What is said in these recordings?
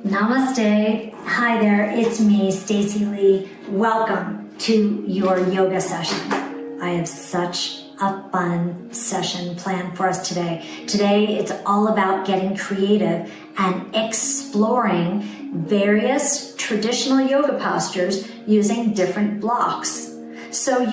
Namaste. Hi there, it's me, Stacey Lei. Welcome to your yoga session. I have such a fun session planned for us today. Today, it's all about getting creative and exploring various traditional yoga postures using different blocks. So,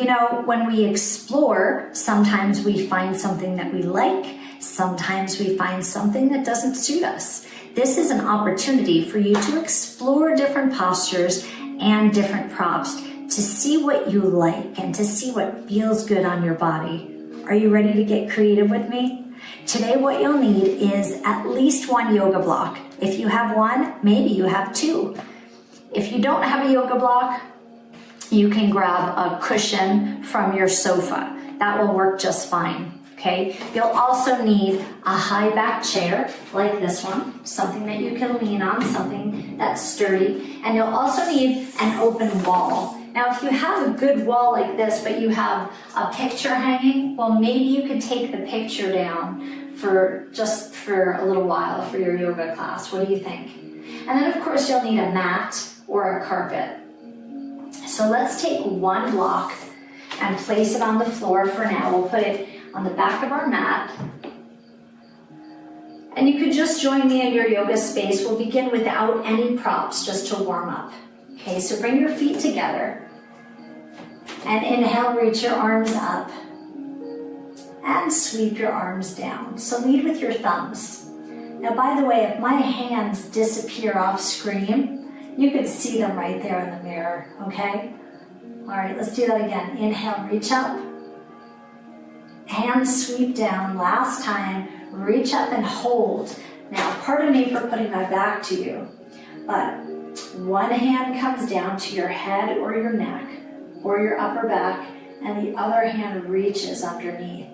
when we explore, sometimes we find something that we like, sometimes we find something that doesn't suit us. This is an opportunity for you to explore different postures and different props to see what you like and to see what feels good on your body. Are you ready to get creative with me? Today, what you'll need is at least one yoga block. If you have one, maybe you have two. If you don't have a yoga block, you can grab a cushion from your sofa. That will work just fine. Okay, you'll also need a high back chair like this one, something that you can lean on, something that's sturdy, and you'll also need an open wall. Now, if you have a good wall like this, but you have a picture hanging, well, maybe you could take the picture down for a little while for your yoga class. What do you think? And then, of course, you'll need a mat or a carpet. So let's take one block and place it on the floor for now. We'll put it on the back of our mat. And you could just join me in your yoga space. We'll begin without any props, just to warm up. Okay, so bring your feet together. And inhale, reach your arms up. And sweep your arms down. So lead with your thumbs. Now, by the way, if my hands disappear off screen, you can see them right there in the mirror, okay? All right, let's do that again. Inhale, reach up. Hands sweep down. Last time, reach up and hold. Now, pardon me for putting my back to you, but one hand comes down to your head or your neck or your upper back, and the other hand reaches underneath.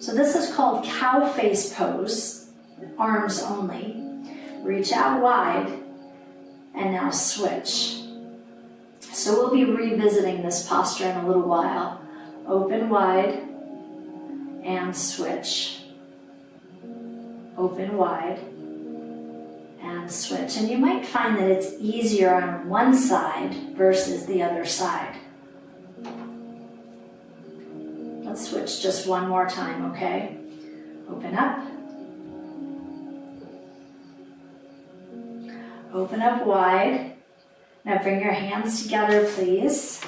So this is called cow face pose, arms only. Reach out wide, and now switch. So we'll be revisiting this posture in a little while. Open wide, and switch. Open wide and switch. And you might find that it's easier on one side versus the other side. Let's switch just one more time, okay? Open up. Open up wide. Now bring your hands together, please.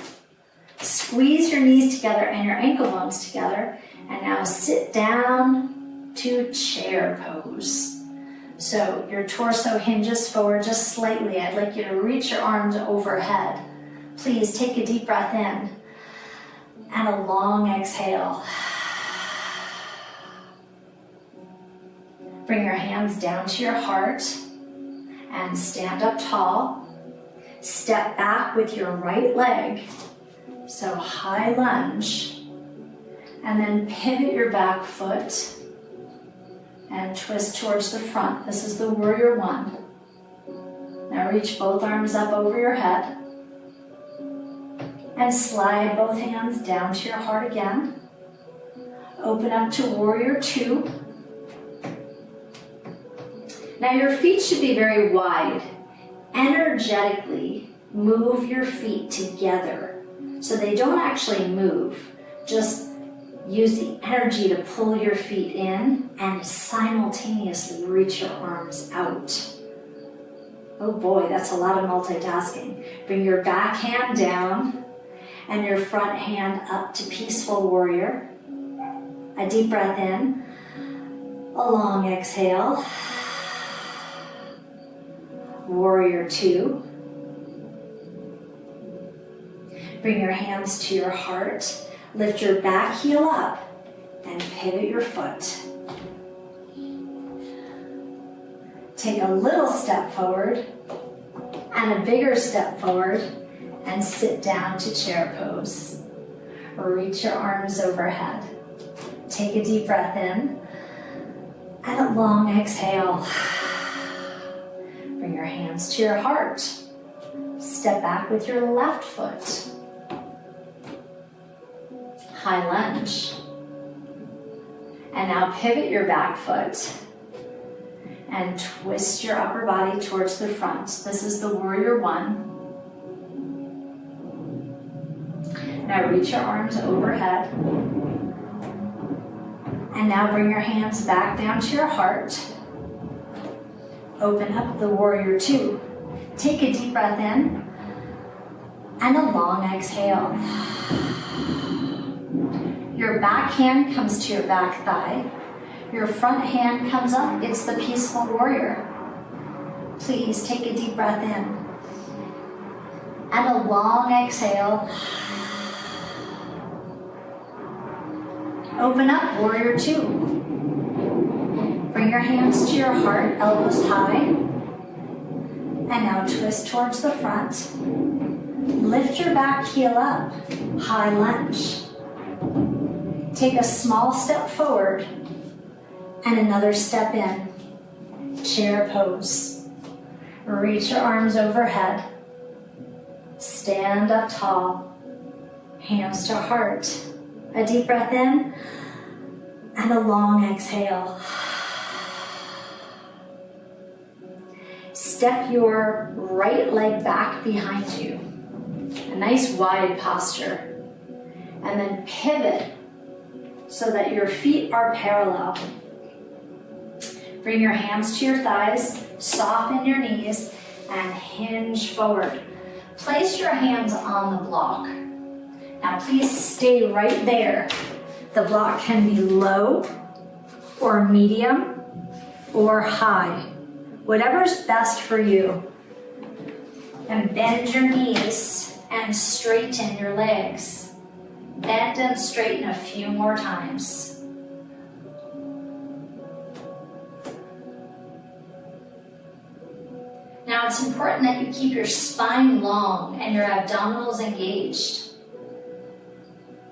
Squeeze your knees together and your ankle bones together. And now sit down to chair pose. So your torso hinges forward just slightly. I'd like you to reach your arms overhead. Please take a deep breath in and a long exhale. Bring your hands down to your heart and stand up tall. Step back with your right leg. So high lunge. And then pivot your back foot and twist towards the front. This is the warrior one. Now reach both arms up over your head and slide both hands down to your heart again. Open up to warrior two. Now your feet should be very wide. Energetically move your feet together so they don't actually move. Just use the energy to pull your feet in and simultaneously reach your arms out. Oh boy, that's a lot of multitasking. Bring your back hand down and your front hand up to peaceful warrior. A deep breath in, a long exhale. Warrior two. Bring your hands to your heart. Lift your back heel up and pivot your foot. Take a little step forward and a bigger step forward and sit down to chair pose. Reach your arms overhead. Take a deep breath in and a long exhale. Bring your hands to your heart. Step back with your left foot. High lunge. And now pivot your back foot and twist your upper body towards the front. This is the warrior one. Now reach your arms overhead. And now bring your hands back down to your heart. Open up the warrior two. Take a deep breath in and a long exhale. Your back hand comes to your back thigh. Your front hand comes up. It's the peaceful warrior. Please take a deep breath in and a long exhale. Open up, warrior two. Bring your hands to your heart, elbows high. And now twist towards the front. Lift your back heel up, high lunge. Take a small step forward and another step in, chair pose. Reach your arms overhead. Stand up tall, hands to heart. A deep breath in and a long exhale. Step your right leg back behind you. A nice wide posture. And then pivot so that your feet are parallel. Bring your hands to your thighs, soften your knees, and hinge forward. Place your hands on the block. Now please stay right there. The block can be low or medium or high, whatever's best for you. And bend your knees and straighten your legs. Bend and straighten a few more times. Now it's important that you keep your spine long and your abdominals engaged.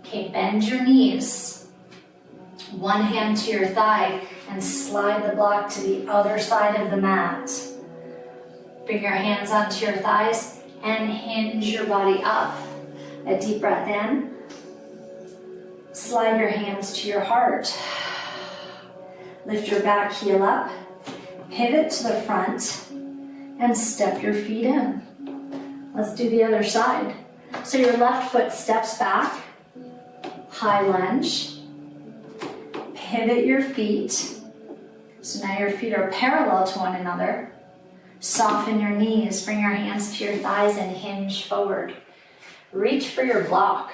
Okay, bend your knees. One hand to your thigh and slide the block to the other side of the mat. Bring your hands onto your thighs and hinge your body up. A deep breath in. Slide your hands to your heart. Lift your back heel up. Pivot to the front and step your feet in. Let's do the other side. So your left foot steps back. High lunge, pivot your feet. So now your feet are parallel to one another. Soften your knees, bring your hands to your thighs and hinge forward. Reach for your block.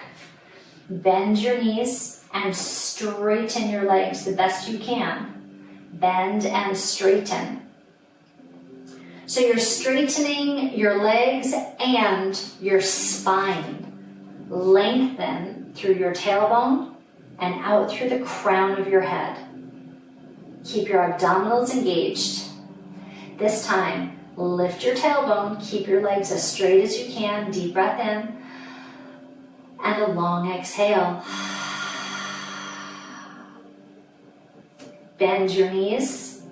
Bend your knees and straighten your legs the best you can. Bend and straighten. So you're straightening your legs and your spine. Lengthen through your tailbone and out through the crown of your head. Keep your abdominals engaged. This time, lift your tailbone, keep your legs as straight as you can, deep breath in, and a long exhale. Bend your knees,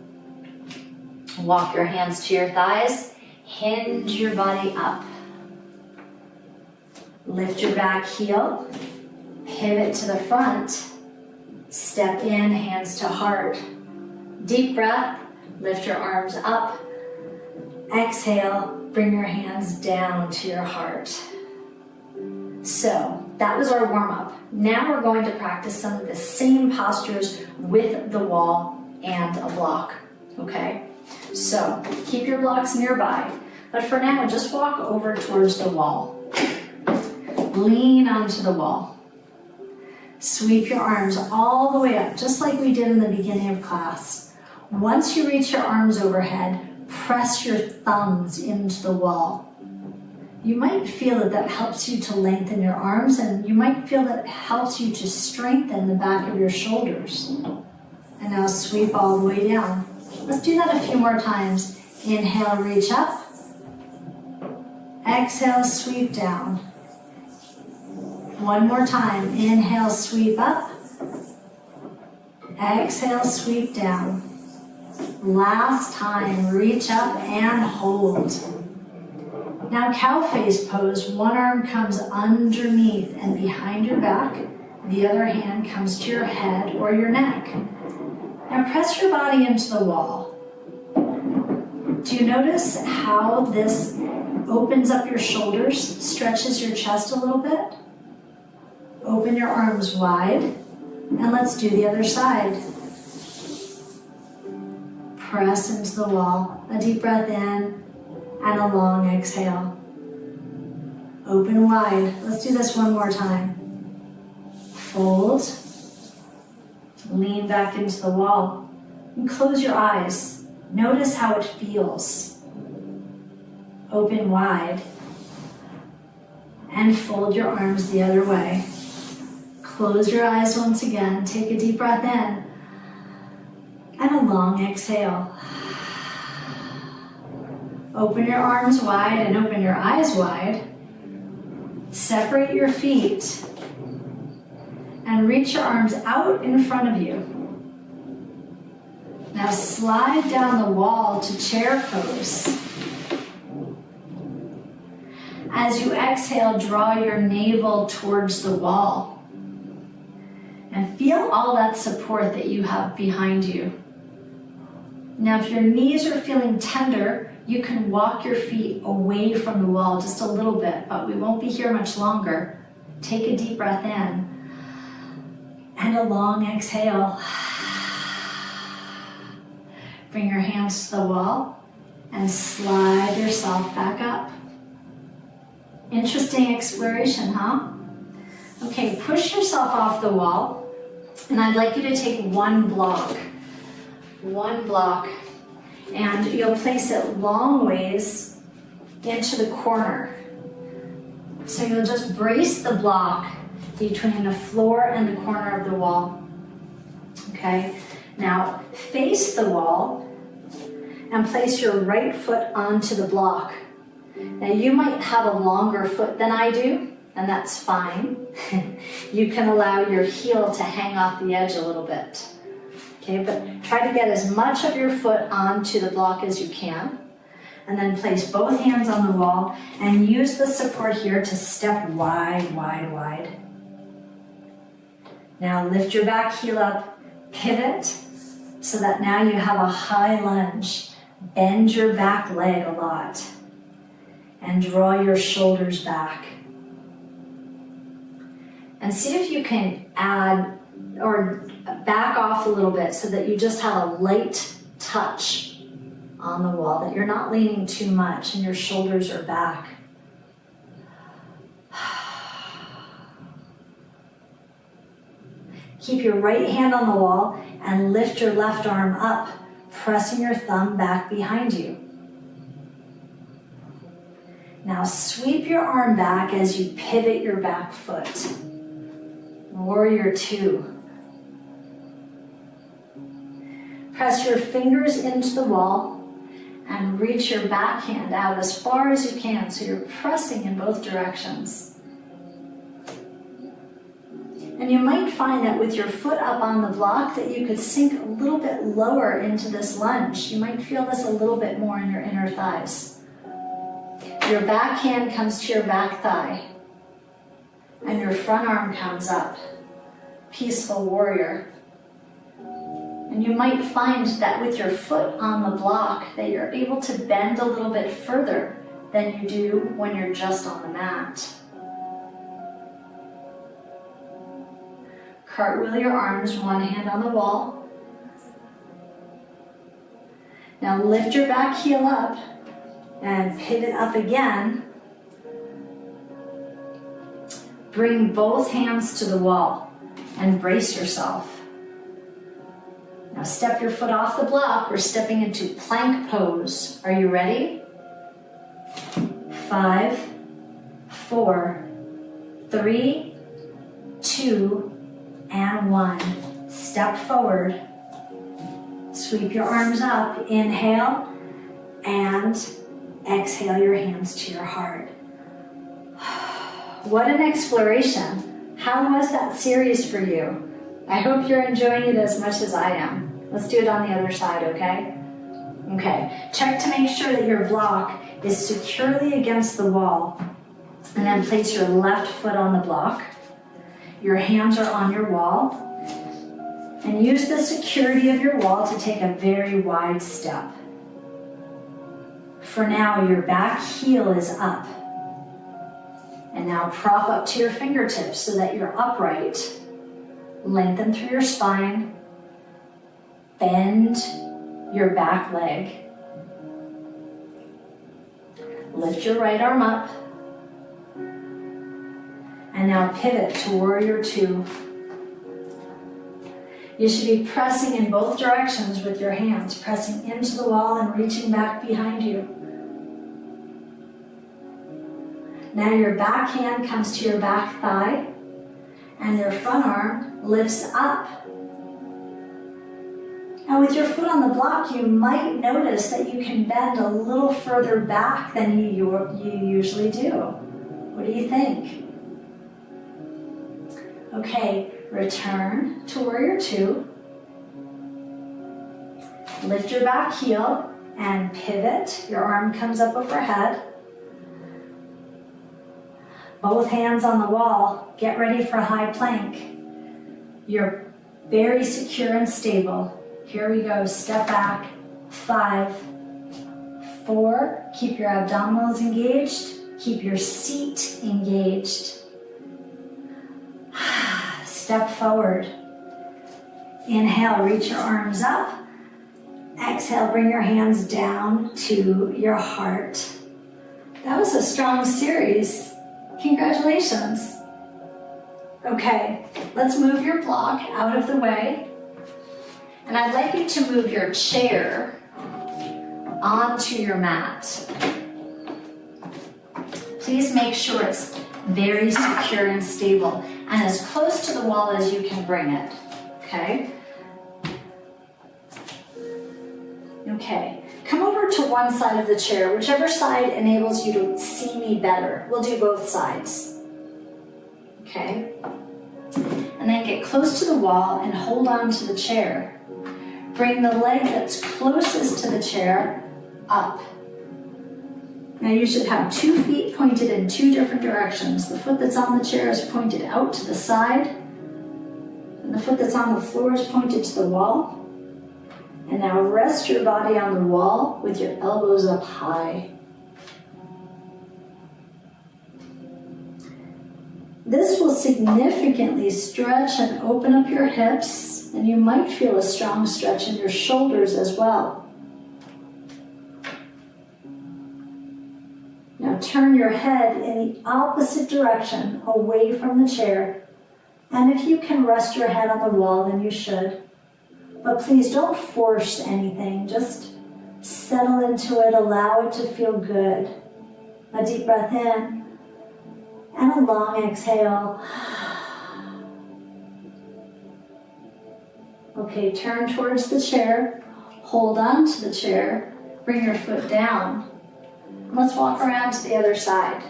walk your hands to your thighs, hinge your body up. Lift your back heel, pivot to the front, step in, hands to heart. Deep breath, lift your arms up. Exhale, bring your hands down to your heart. So that was our warm-up. Now we're going to practice some of the same postures with the wall and a block, okay? So keep your blocks nearby, but for now, just walk over towards the wall. Lean onto the wall. Sweep your arms all the way up, just like we did in the beginning of class. Once you reach your arms overhead, press your thumbs into the wall. You might feel that that helps you to lengthen your arms, and you might feel that it helps you to strengthen the back of your shoulders. And now sweep all the way down. Let's do that a few more times. Inhale, reach up. Exhale, sweep down. One more time. Inhale, sweep up. Exhale, sweep down. Last time, reach up and hold. Now cow face pose. One arm comes underneath and behind your back. The other hand comes to your head or your neck. Now press your body into the wall. Do you notice how this opens up your shoulders, stretches your chest a little bit? Open your arms wide, and let's do the other side. Press into the wall. A deep breath in and a long exhale. Open wide. Let's do this one more time. Fold. Lean back into the wall. And close your eyes. Notice how it feels. Open wide. And fold your arms the other way. Close your eyes once again. Take a deep breath in. And a long exhale. Open your arms wide and open your eyes wide. Separate your feet. And reach your arms out in front of you. Now slide down the wall to chair pose. As you exhale, draw your navel towards the wall. And feel all that support that you have behind you. Now, if your knees are feeling tender, you can walk your feet away from the wall just a little bit, but we won't be here much longer. Take a deep breath in and a long exhale. Bring your hands to the wall and slide yourself back up. Interesting exploration, huh? Okay, push yourself off the wall, and I'd like you to take one block, and you'll place it long ways into the corner. So you'll just brace the block between the floor and the corner of the wall. Okay, now face the wall and place your right foot onto the block. Now you might have a longer foot than I do, and that's fine. You can allow your heel to hang off the edge a little bit. Okay, but try to get as much of your foot onto the block as you can. And then place both hands on the wall and use the support here to step wide, wide, wide. Now lift your back heel up, pivot, so that now you have a high lunge. Bend your back leg a lot and draw your shoulders back. And see if you can add or back off a little bit so that you just have a light touch on the wall, that you're not leaning too much and your shoulders are back. Keep your right hand on the wall and lift your left arm up, pressing your thumb back behind you. Now sweep your arm back as you pivot your back foot. Warrior two. Press your fingers into the wall and reach your back hand out as far as you can, so you're pressing in both directions. And you might find that with your foot up on the block that you could sink a little bit lower into this lunge. You might feel this a little bit more in your inner thighs. Your back hand comes to your back thigh and your front arm comes up. Peaceful warrior. And you might find that with your foot on the block that you're able to bend a little bit further than you do when you're just on the mat. Cartwheel your arms, one hand on the wall. Now lift your back heel up and pivot up again. Bring both hands to the wall and brace yourself. Now step your foot off the block. We're stepping into plank pose. Are you ready? 5, 4, 3, 2, and 1. Step forward. Sweep your arms up. Inhale and exhale your hands to your heart. What an exploration. How was that series for you? I hope you're enjoying it as much as I am. Let's do it on the other side, okay? Okay, check to make sure that your block is securely against the wall. And then place your left foot on the block. Your hands are on your wall. And use the security of your wall to take a very wide step. For now, your back heel is up. And now prop up to your fingertips so that you're upright. Lengthen through your spine. Bend your back leg. Lift your right arm up. And now pivot to warrior two. You should be pressing in both directions with your hands, pressing into the wall and reaching back behind you. Now your back hand comes to your back thigh and your front arm lifts up. And with your foot on the block, you might notice that you can bend a little further back than you usually do. What do you think? Okay, return to warrior two. Lift your back heel and pivot. Your arm comes up overhead. Both hands on the wall. Get ready for high plank. You're very secure and stable. Here we go. Step back. 5, 4. Keep your abdominals engaged. Keep your seat engaged. Step forward. Inhale, reach your arms up. Exhale, bring your hands down to your heart. That was a strong series. Congratulations. Okay, let's move your block out of the way. And I'd like you to move your chair onto your mat. Please make sure it's very secure and stable and as close to the wall as you can bring it, okay? Okay, come over to one side of the chair, whichever side enables you to see me better. We'll do both sides, okay? And then get close to the wall and hold on to the chair. Bring the leg that's closest to the chair up. Now you should have 2 feet pointed in 2 different directions. The foot that's on the chair is pointed out to the side, and the foot that's on the floor is pointed to the wall. And now rest your body on the wall with your elbows up high. This will significantly stretch and open up your hips, and you might feel a strong stretch in your shoulders as well. Now turn your head in the opposite direction, away from the chair. And if you can rest your head on the wall, then you should. But please don't force anything. Just settle into it, allow it to feel good. A deep breath in and a long exhale. Okay, turn towards the chair. Hold on to the chair. Bring your foot down. Let's walk around to the other side.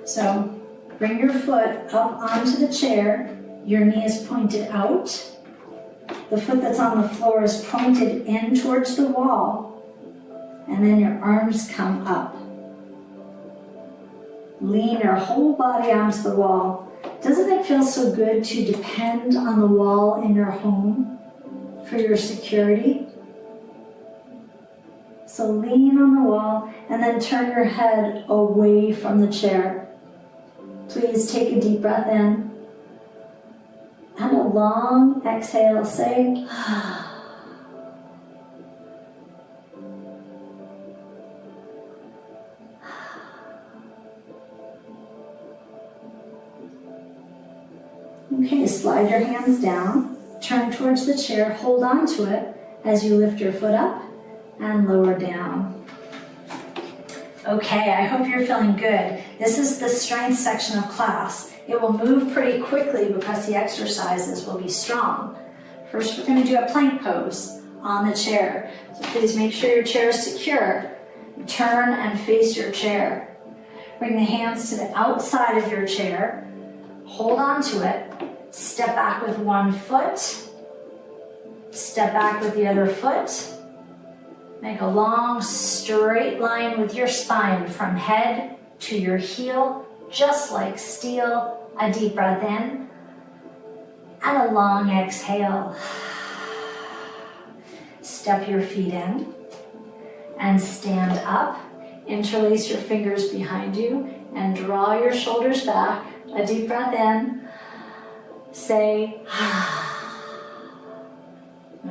So bring your foot up onto the chair. Your knee is pointed out. The foot that's on the floor is pointed in towards the wall. And then your arms come up. Lean your whole body onto the wall. Doesn't it feel so good to depend on the wall in your home for your security? So lean on the wall and then turn your head away from the chair. Please take a deep breath in and a long exhale. Say, okay, slide your hands down, turn towards the chair, hold on to it as you lift your foot up and lower down. Okay, I hope you're feeling good. This is the strength section of class. It will move pretty quickly because the exercises will be strong. First, we're going to do a plank pose on the chair. So please make sure your chair is secure. Turn and face your chair. Bring the hands to the outside of your chair. Hold on to it. Step back with one foot. Step back with the other foot. Make a long, straight line with your spine from head to your heel, just like steel. A deep breath in and a long exhale. Step your feet in and stand up. Interlace your fingers behind you and draw your shoulders back. A deep breath in. Say,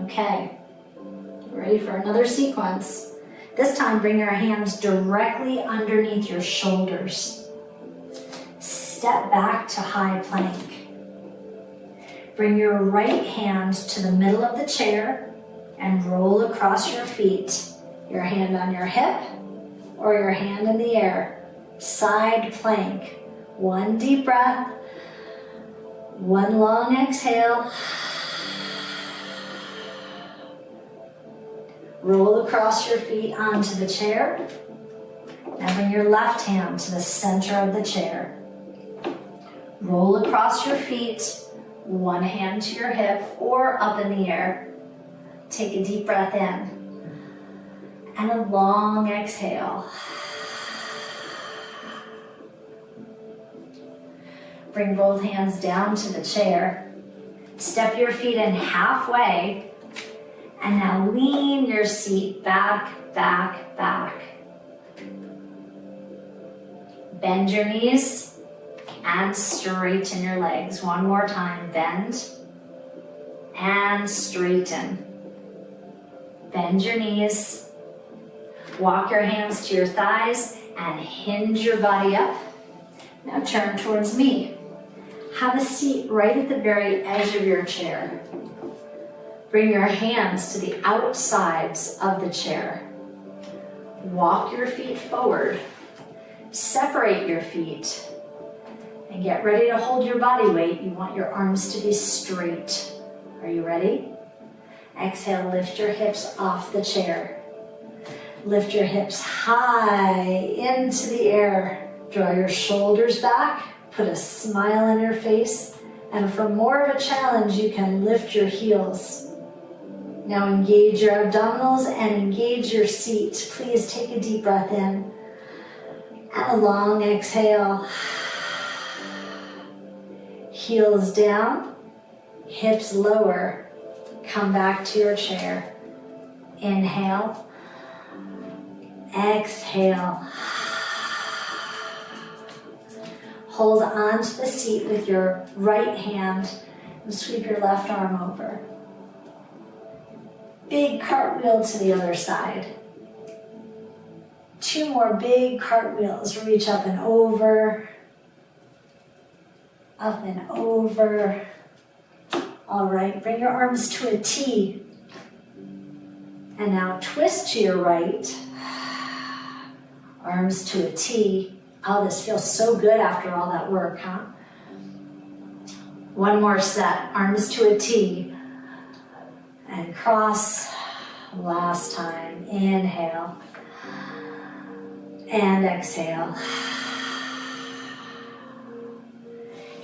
okay. Ready for another sequence. This time, bring your hands directly underneath your shoulders. Step back to high plank. Bring your right hand to the middle of the chair and roll across your feet. Your hand on your hip or your hand in the air. Side plank. One deep breath. One long exhale. Roll across your feet onto the chair. Now bring your left hand to the center of the chair. Roll across your feet, one hand to your hip or up in the air. Take a deep breath in and a long exhale. Bring both hands down to the chair. Step your feet in halfway. And now lean your seat back, back, back. Bend your knees and straighten your legs. One more time, bend and straighten. Bend your knees. Walk your hands to your thighs and hinge your body up. Now turn towards me. Have a seat right at the very edge of your chair. Bring your hands to the outsides of the chair. Walk your feet forward. Separate your feet. And get ready to hold your body weight. You want your arms to be straight. Are you ready? Exhale, lift your hips off the chair. Lift your hips high into the air. Draw your shoulders back. Put a smile on your face. And for more of a challenge, you can lift your heels. Now engage your abdominals and engage your seat. Please take a deep breath in and a long exhale. Heels down, hips lower. Come back to your chair. Inhale, exhale. Hold on to the seat with your right hand and sweep your left arm over. Big cartwheel to the other side. 2 more big cartwheels. Reach up and over. Up and over. All right, bring your arms to a T. And now twist to your right. Arms to a T. Oh, this feels so good after all that work, huh? One more set. Arms to a T. And cross. Last time. Inhale. And exhale.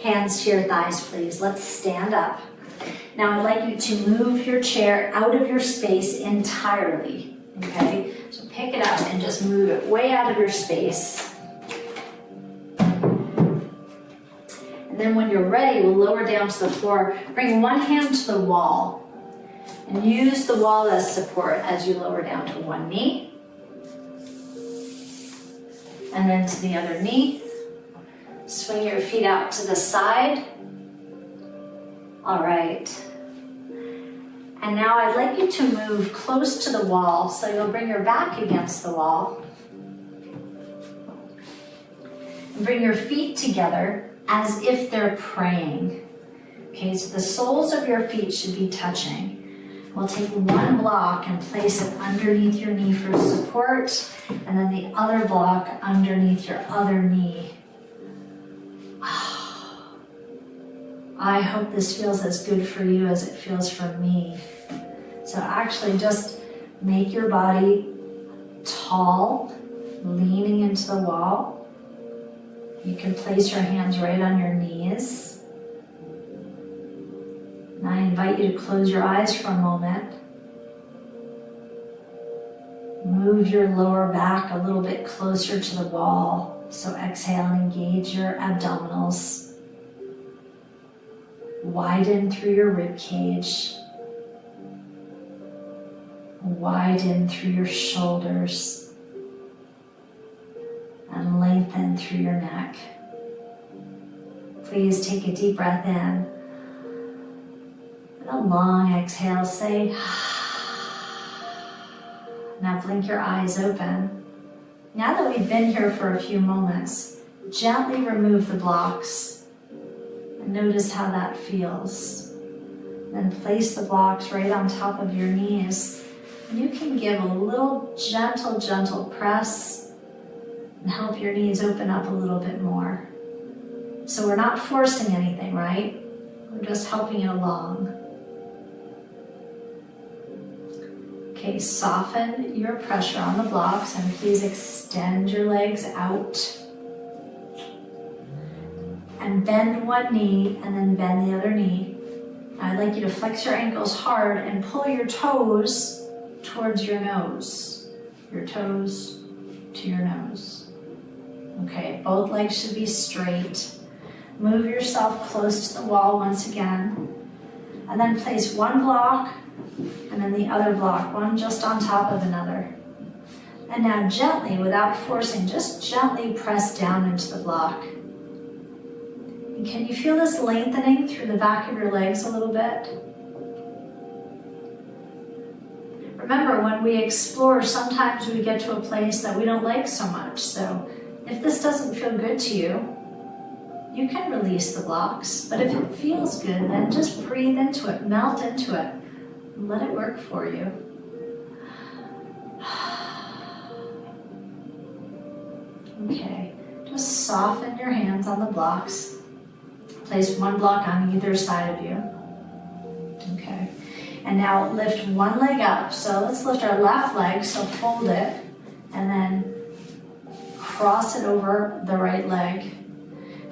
Hands to your thighs, please. Let's stand up. Now I'd like you to move your chair out of your space entirely. Okay? So pick it up and just move it way out of your space. And then when you're ready, we'll lower down to the floor. Bring one hand to the wall. And use the wall as support as you lower down to one knee. And then to the other knee. Swing your feet out to the side. All right. And now I'd like you to move close to the wall, so you'll bring your back against the wall. And bring your feet together as if they're praying. Okay, so the soles of your feet should be touching. We'll take one block and place it underneath your knee for support, and then the other block underneath your other knee. I hope this feels as good for you as it feels for me. So actually just make your body tall, leaning into the wall. You can place your hands right on your knees. And I invite you to close your eyes for a moment. Move your lower back a little bit closer to the wall. So exhale and engage your abdominals. Widen through your rib cage. Widen through your shoulders and lengthen through your neck. Please take a deep breath in and a long exhale. Say, now blink your eyes open. Now that we've been here for a few moments, gently remove the blocks and notice how that feels. Then place the blocks right on top of your knees. You can give a little gentle press and help your knees open up a little bit more. So we're not forcing anything, right? We're just helping it along. Okay, soften your pressure on the blocks and please extend your legs out. And bend one knee and then bend the other knee. I'd like you to flex your ankles hard and pull your toes towards your nose. Your toes to your nose. Okay, both legs should be straight. Move yourself close to the wall once again. And then place one block and then the other block, one just on top of another. And now gently, without forcing, just gently press down into the block. And can you feel this lengthening through the back of your legs a little bit? Remember, when we explore, sometimes we get to a place that we don't like so much. So if this doesn't feel good to you, you can release the blocks. But if it feels good, then just breathe into it, melt into it, and let it work for you. Okay, just soften your hands on the blocks. Place one block on either side of you. Okay, and now lift one leg up. So let's lift our left leg, so fold it, and then cross it over the right leg.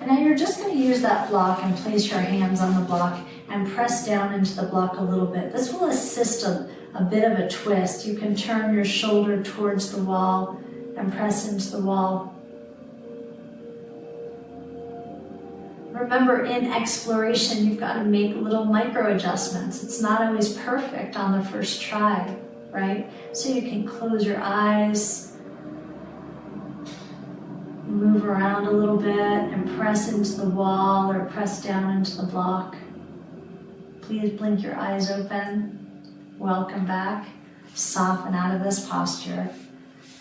And now you're just going to use that block and place your hands on the block and press down into the block a little bit. This will assist a bit of a twist. You can turn your shoulder towards the wall and press into the wall. Remember, in exploration, you've got to make little micro adjustments. It's not always perfect on the first try, right? So you can close your eyes, move around a little bit, and press into the wall or press down into the block. Please blink your eyes open. Welcome back. Soften out of this posture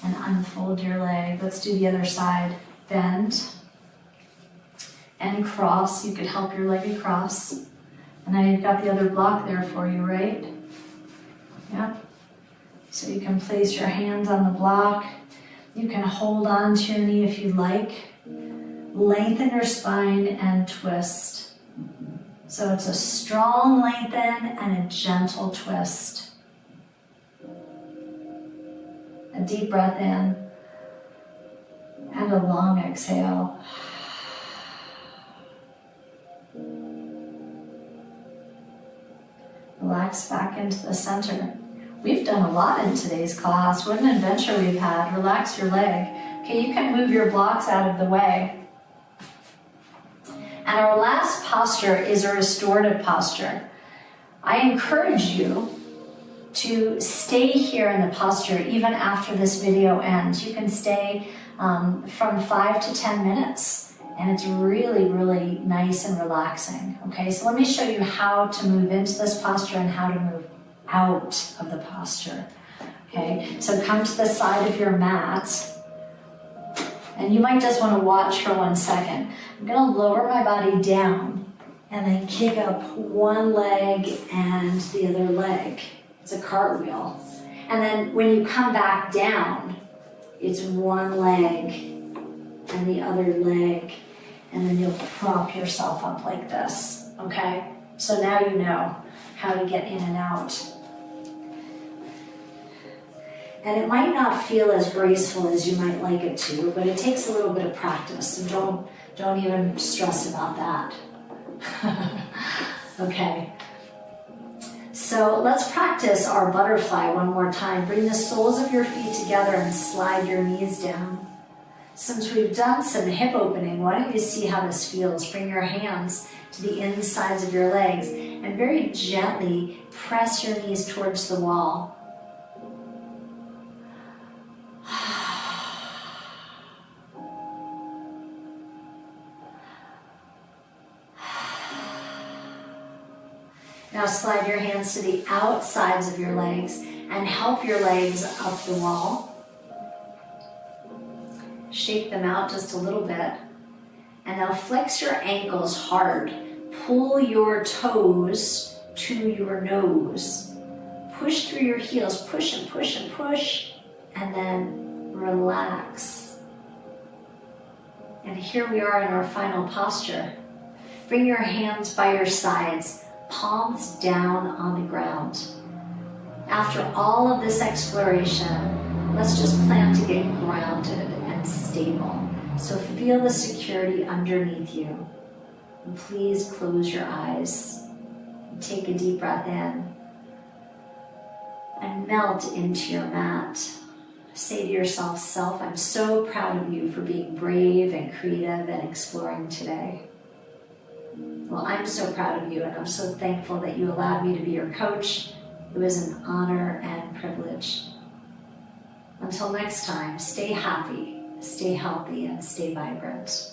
and unfold your leg. Let's do the other side. Bend and cross. You could help your leg across. And now you've got the other block there for you, right? Yeah. So you can place your hands on the block. You can hold on to your knee if you like. Lengthen your spine and twist. So it's a strong lengthen and a gentle twist. A deep breath in and a long exhale. Relax back into the center. We've done a lot in today's class. What an adventure we've had. Relax your leg. Okay, you can move your blocks out of the way. And our last posture is a restorative posture. I encourage you to stay here in the posture even after this video ends. You can stay from 5 to 10 minutes. And it's really, really nice and relaxing. Okay, so let me show you how to move into this posture and how to move out of the posture. Okay, so come to the side of your mat. And you might just want to watch for 1 second. I'm going to lower my body down and then kick up one leg and the other leg. It's a cartwheel. And then when you come back down, it's one leg and the other leg. And then you'll prop yourself up like this, okay? So now you know how to get in and out. And it might not feel as graceful as you might like it to, but it takes a little bit of practice, so don't even stress about that. Okay. So let's practice our butterfly one more time. Bring the soles of your feet together and slide your knees down. Since we've done some hip opening, why don't you see how this feels? Bring your hands to the insides of your legs and very gently press your knees towards the wall. Now slide your hands to the outsides of your legs and help your legs up the wall. Shake them out just a little bit. And now flex your ankles hard. Pull your toes to your nose. Push through your heels, push and push and push, and then relax. And here we are in our final posture. Bring your hands by your sides, palms down on the ground. After all of this exploration, let's just plan to get grounded and stable. So feel the security underneath you. And please close your eyes. And take a deep breath in. And melt into your mat. Say to yourself, self, I'm so proud of you for being brave and creative and exploring today. Well, I'm so proud of you, and I'm so thankful that you allowed me to be your coach. It was an honor and privilege. Until next time, stay happy, stay healthy, and stay vibrant.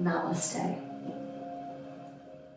Namaste.